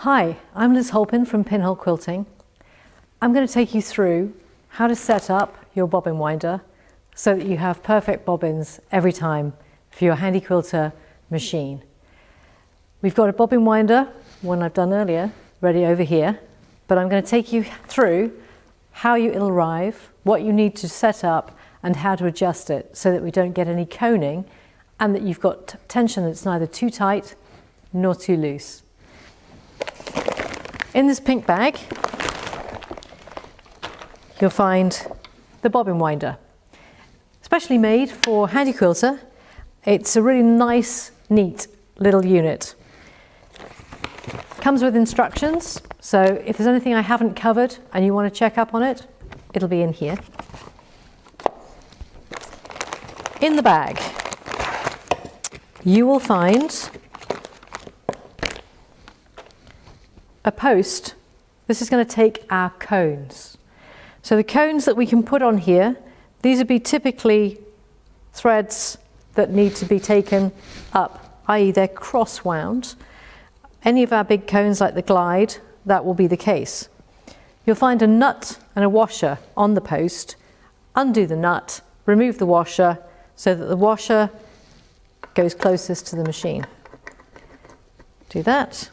Hi, I'm Liz Holpin from Pinhole Quilting. I'm going to take you through how to set up your bobbin winder so that you have perfect bobbins every time for your Handi Quilter machine. We've got a bobbin winder, one I've done earlier, ready over here, but I'm going to take you through how it'll arrive, what you need to set up and how to adjust it so that we don't get any coning and that you've got tension that's neither too tight nor too loose. In this pink bag, you'll find the bobbin winder, specially made for Handi Quilter. It's a really nice, neat little unit. Comes with instructions, so if there's anything I haven't covered and you want to check up on it, it'll be in here. In the bag, you will find a post. This is going to take our cones. So the cones that we can put on here, these would be typically threads that need to be taken up, i.e. they're cross-wound. Any of our big cones like the glide, that will be the case. You'll find a nut and a washer on the post. Undo the nut, remove the washer so that the washer goes closest to the machine. Do that.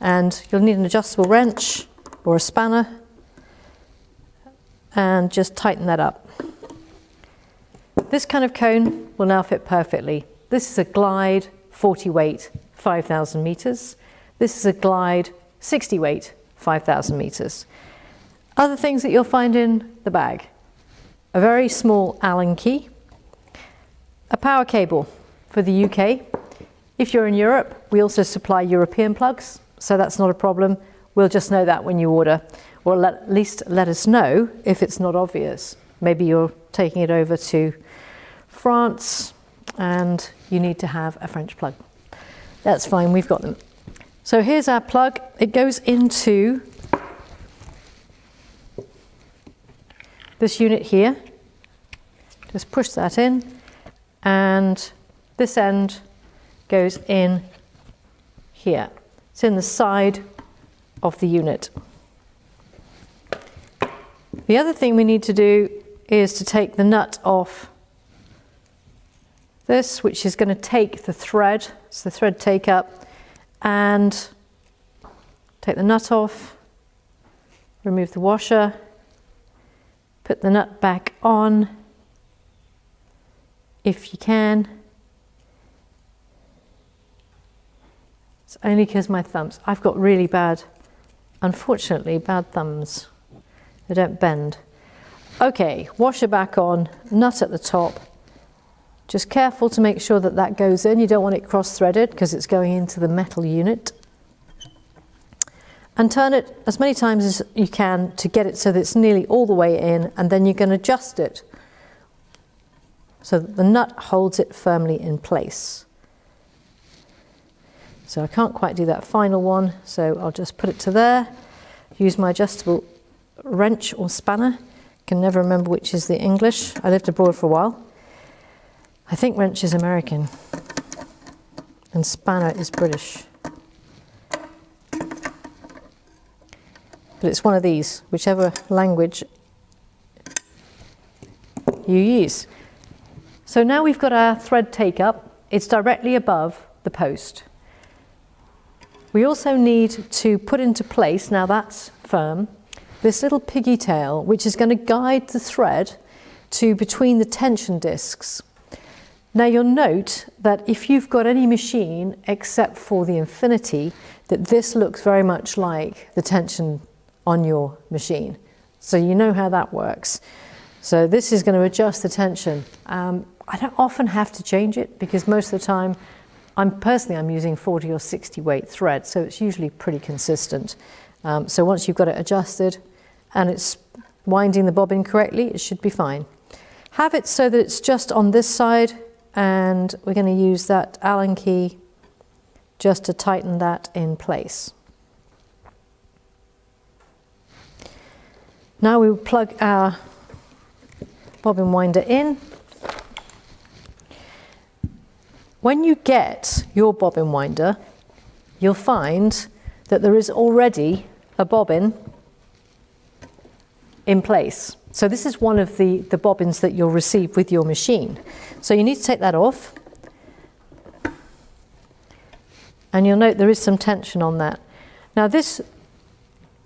And you'll need an adjustable wrench or a spanner and just tighten that up. This kind of cone will now fit perfectly. This is a glide 40 weight 5,000 meters. This is a glide 60 weight 5,000 meters. Other things that you'll find in the bag: a very small Allen key, a power cable for the UK. If you're in Europe, we also supply European plugs, so that's not a problem. We'll just know that when you order, or at least let us know if it's not obvious. Maybe you're taking it over to France and you need to have a French plug. That's fine, we've got them. So here's our plug. It goes into this unit here. Just push that in, and this end goes in here. It's in the side of the unit. The other thing we need to do is to take the nut off this, which is going to take the thread. It's the thread take up, and take the nut off, remove the washer, put the nut back on if you can. It's only because my thumbs, I've got really bad, unfortunately, bad thumbs. They don't bend. Okay, washer back on, nut at the top. Just careful to make sure that that goes in. You don't want it cross-threaded because it's going into the metal unit. And turn it as many times as you can to get it so that it's nearly all the way in, and then you can adjust it so that the nut holds it firmly in place. So I can't quite do that final one, so I'll just put it to there. Use my adjustable wrench or spanner. Can never remember which is the English. I lived abroad for a while. I think wrench is American and spanner is British. But it's one of these, whichever language you use. So now we've got our thread take up. It's directly above the post. We also need to put into place, now that's firm, this little piggy tail, which is going to guide the thread to between the tension discs. Now you'll note that if you've got any machine except for the Infinity, that this looks very much like the tension on your machine. So you know how that works. So this is going to adjust the tension. I don't often have to change it because most of the time I'm using 40 or 60 weight thread, so it's usually pretty consistent. So once you've got it adjusted and it's winding the bobbin correctly, it should be fine. Have it so that it's just on this side, and we're going to use that Allen key just to tighten that in place. Now we will plug our bobbin winder in. When you get your bobbin winder, you'll find that there is already a bobbin in place. So this is one of the bobbins that you'll receive with your machine. So you need to take that off. And you'll note there is some tension on that. Now this,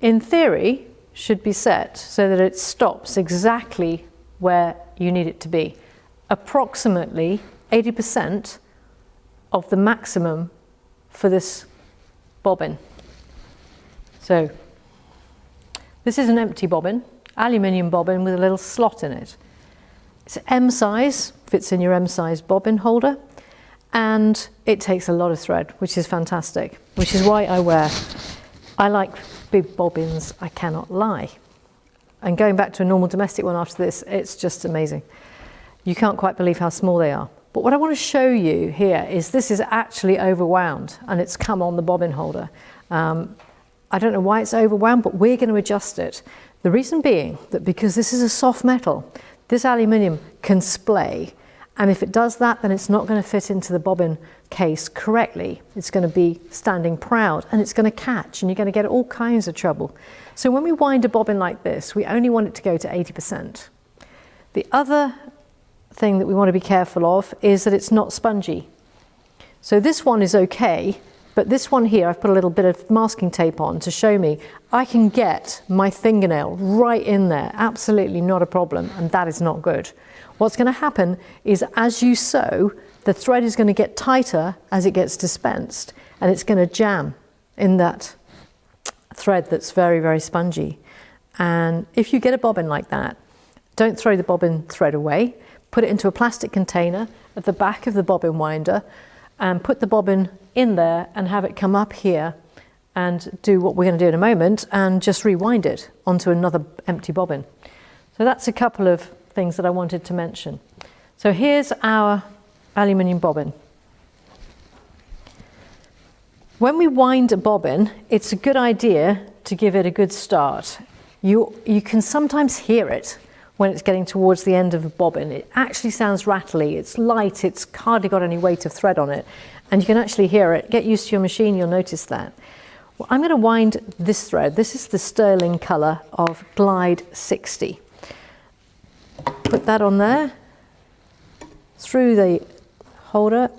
in theory, should be set so that it stops exactly where you need it to be. Approximately 80% of the maximum for this bobbin. So this is an empty bobbin, aluminium bobbin with a little slot in it. It's M size, fits in your M size bobbin holder, and it takes a lot of thread, which is fantastic, which is why I like big bobbins, I cannot lie. And going back to a normal domestic one after this, it's just amazing. You can't quite believe how small they are. But what I want to show you here is this is actually overwound and it's come on the bobbin holder. I don't know why it's overwound, but we're going to adjust it. The reason being that because this is a soft metal, this aluminium can splay. And if it does that, then it's not going to fit into the bobbin case correctly. It's going to be standing proud and it's going to catch and you're going to get all kinds of trouble. So when we wind a bobbin like this, we only want it to go to 80%. The other thing that we want to be careful of is that it's not spongy. So this one is okay, but this one here, I've put a little bit of masking tape on to show me I can get my fingernail right in there, absolutely not a problem, and that is not good. What's going to happen is as you sew, the thread is going to get tighter as it gets dispensed, and it's going to jam in that thread that's very, very spongy. And if you get a bobbin like that, don't throw the bobbin thread away. Put it into a plastic container at the back of the bobbin winder and put the bobbin in there and have it come up here and do what we're going to do in a moment and just rewind it onto another empty bobbin. So that's a couple of things that I wanted to mention. So here's our aluminium bobbin. When we wind a bobbin, it's a good idea to give it a good start. You can sometimes hear it when it's getting towards the end of a bobbin. It actually sounds rattly, it's light, it's hardly got any weight of thread on it, and you can actually hear it. Get used to your machine, you'll notice that. Well, I'm going to wind this thread. This is the sterling colour of Glide 60. Put that on there, through the holder,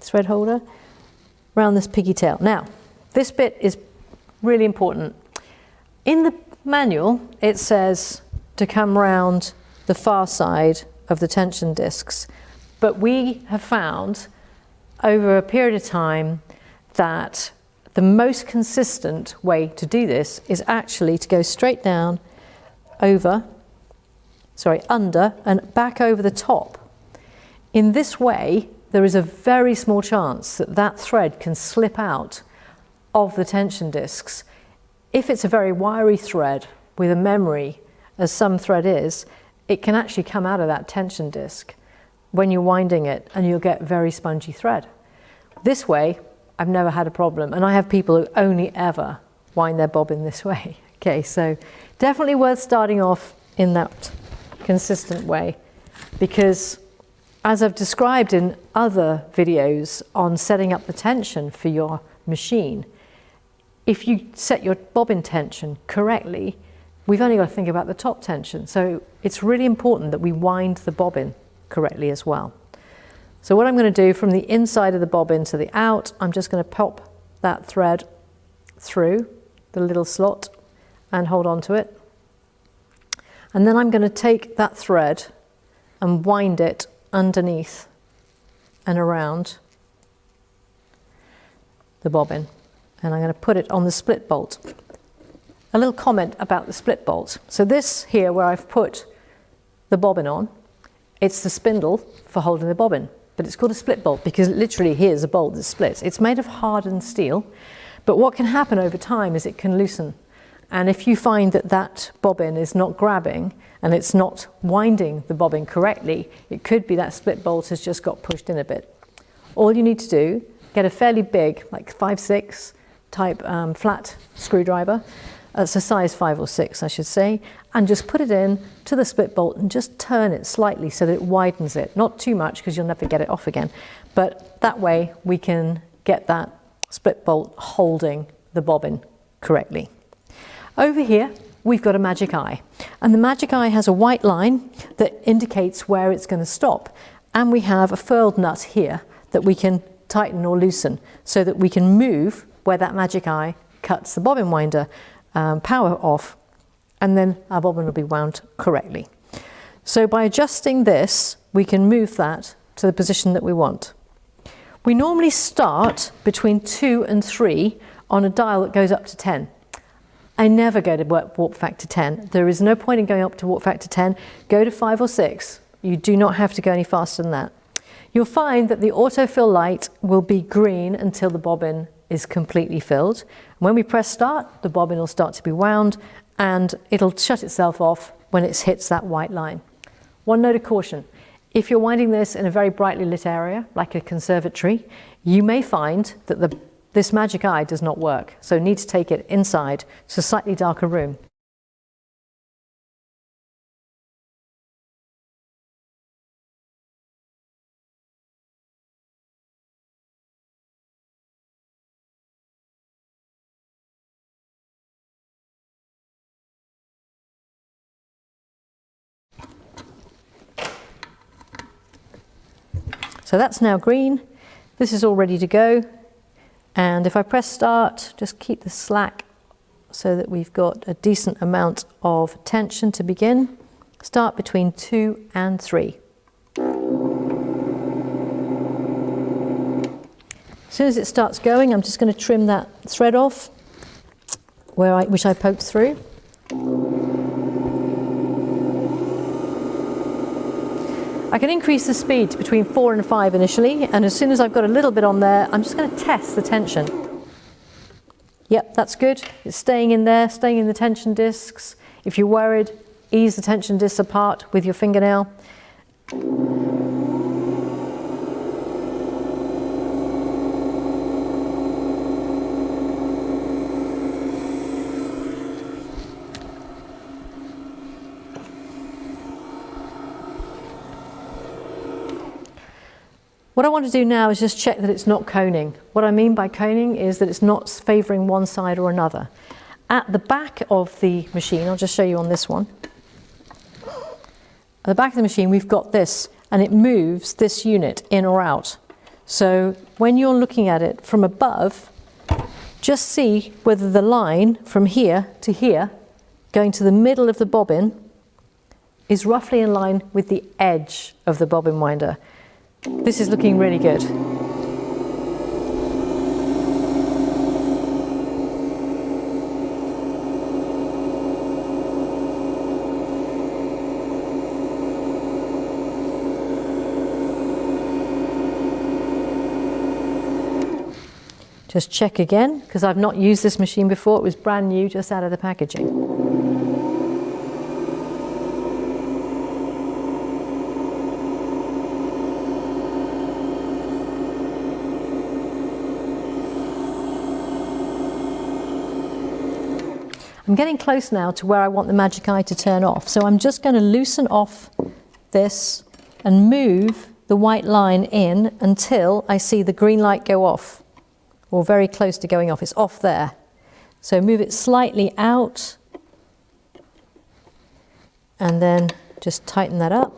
thread holder, around this piggy tail. Now, this bit is really important. In the manual, it says to come round the far side of the tension discs, but we have found over a period of time that the most consistent way to do this is actually to go straight down under and back over the top. In this way, there is a very small chance that that thread can slip out of the tension discs. If it's a very wiry thread with a memory, as some thread is, it can actually come out of that tension disc when you're winding it and you'll get very spongy thread. This way, I've never had a problem, and I have people who only ever wind their bobbin this way. Okay, so definitely worth starting off in that consistent way, because as I've described in other videos on setting up the tension for your machine, if you set your bobbin tension correctly, we've only got to think about the top tension. So it's really important that we wind the bobbin correctly as well. So what I'm going to do from the inside of the bobbin to the out, I'm just going to pop that thread through the little slot and hold on to it. And then I'm going to take that thread and wind it underneath and around the bobbin. And I'm going to put it on the split bolt. A little comment about the split bolt. So this here where I've put the bobbin on, it's the spindle for holding the bobbin, but it's called a split bolt because literally here's a bolt that splits. It's made of hardened steel, but what can happen over time is it can loosen. And if you find that that bobbin is not grabbing and it's not winding the bobbin correctly, it could be that split bolt has just got pushed in a bit. All you need to do, get a fairly big, like 5/6 type flat screwdriver. It's a size 5 or 6, I should say, and just put it in to the split bolt and just turn it slightly so that it widens it. Not too much because you'll never get it off again, but that way we can get that split bolt holding the bobbin correctly. Over here, we've got a magic eye, and the magic eye has a white line that indicates where it's going to stop, and we have a furled nut here that we can tighten or loosen so that we can move where that magic eye cuts the bobbin winder power off, and then our bobbin will be wound correctly. So by adjusting this, we can move that to the position that we want. We normally start between 2 and 3 on a dial that goes up to 10. I never go to warp factor 10. There is no point in going up to warp factor 10. Go to 5 or 6. You do not have to go any faster than that. You'll find that the autofill light will be green until the bobbin is completely filled. When we press start, the bobbin will start to be wound and it'll shut itself off when it hits that white line. One note of caution: if you're winding this in a very brightly lit area, like a conservatory, you may find that this magic eye does not work, so you need to take it inside to a slightly darker room. So that's now green. This is all ready to go. And if I press start, just keep the slack so that we've got a decent amount of tension to begin. Start between 2 and 3. As soon as it starts going, I'm just going to trim that thread off which I poked through. I can increase the speed to between 4 and 5 initially, and as soon as I've got a little bit on there, I'm just going to test the tension. Yep, that's good. It's staying in there, staying in the tension discs. If you're worried, ease the tension discs apart with your fingernail. What I want to do now is just check that it's not coning. What I mean by coning is that it's not favouring one side or another. At the back of the machine, I'll just show you on this one. At the back of the machine, we've got this, and it moves this unit in or out. So when you're looking at it from above, just see whether the line from here to here, going to the middle of the bobbin, is roughly in line with the edge of the bobbin winder. This is looking really good. Just check again, because I've not used this machine before. It was brand new, just out of the packaging. I'm getting close now to where I want the magic eye to turn off, so I'm just going to loosen off this and move the white line in until I see the green light go off, or very close to going off. It's off there. So move it slightly out and then just tighten that up.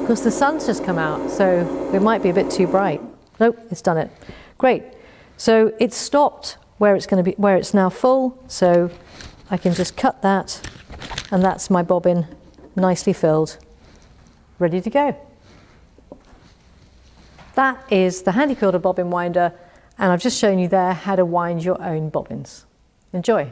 Because the sun's just come out, so it might be a bit too bright. Nope, it's done it. Great. So it's stopped where it's going to be, where it's now full. So I can just cut that, and that's my bobbin, nicely filled, ready to go. That is the Handi Quilter Bobbin Winder, and I've just shown you there how to wind your own bobbins. Enjoy.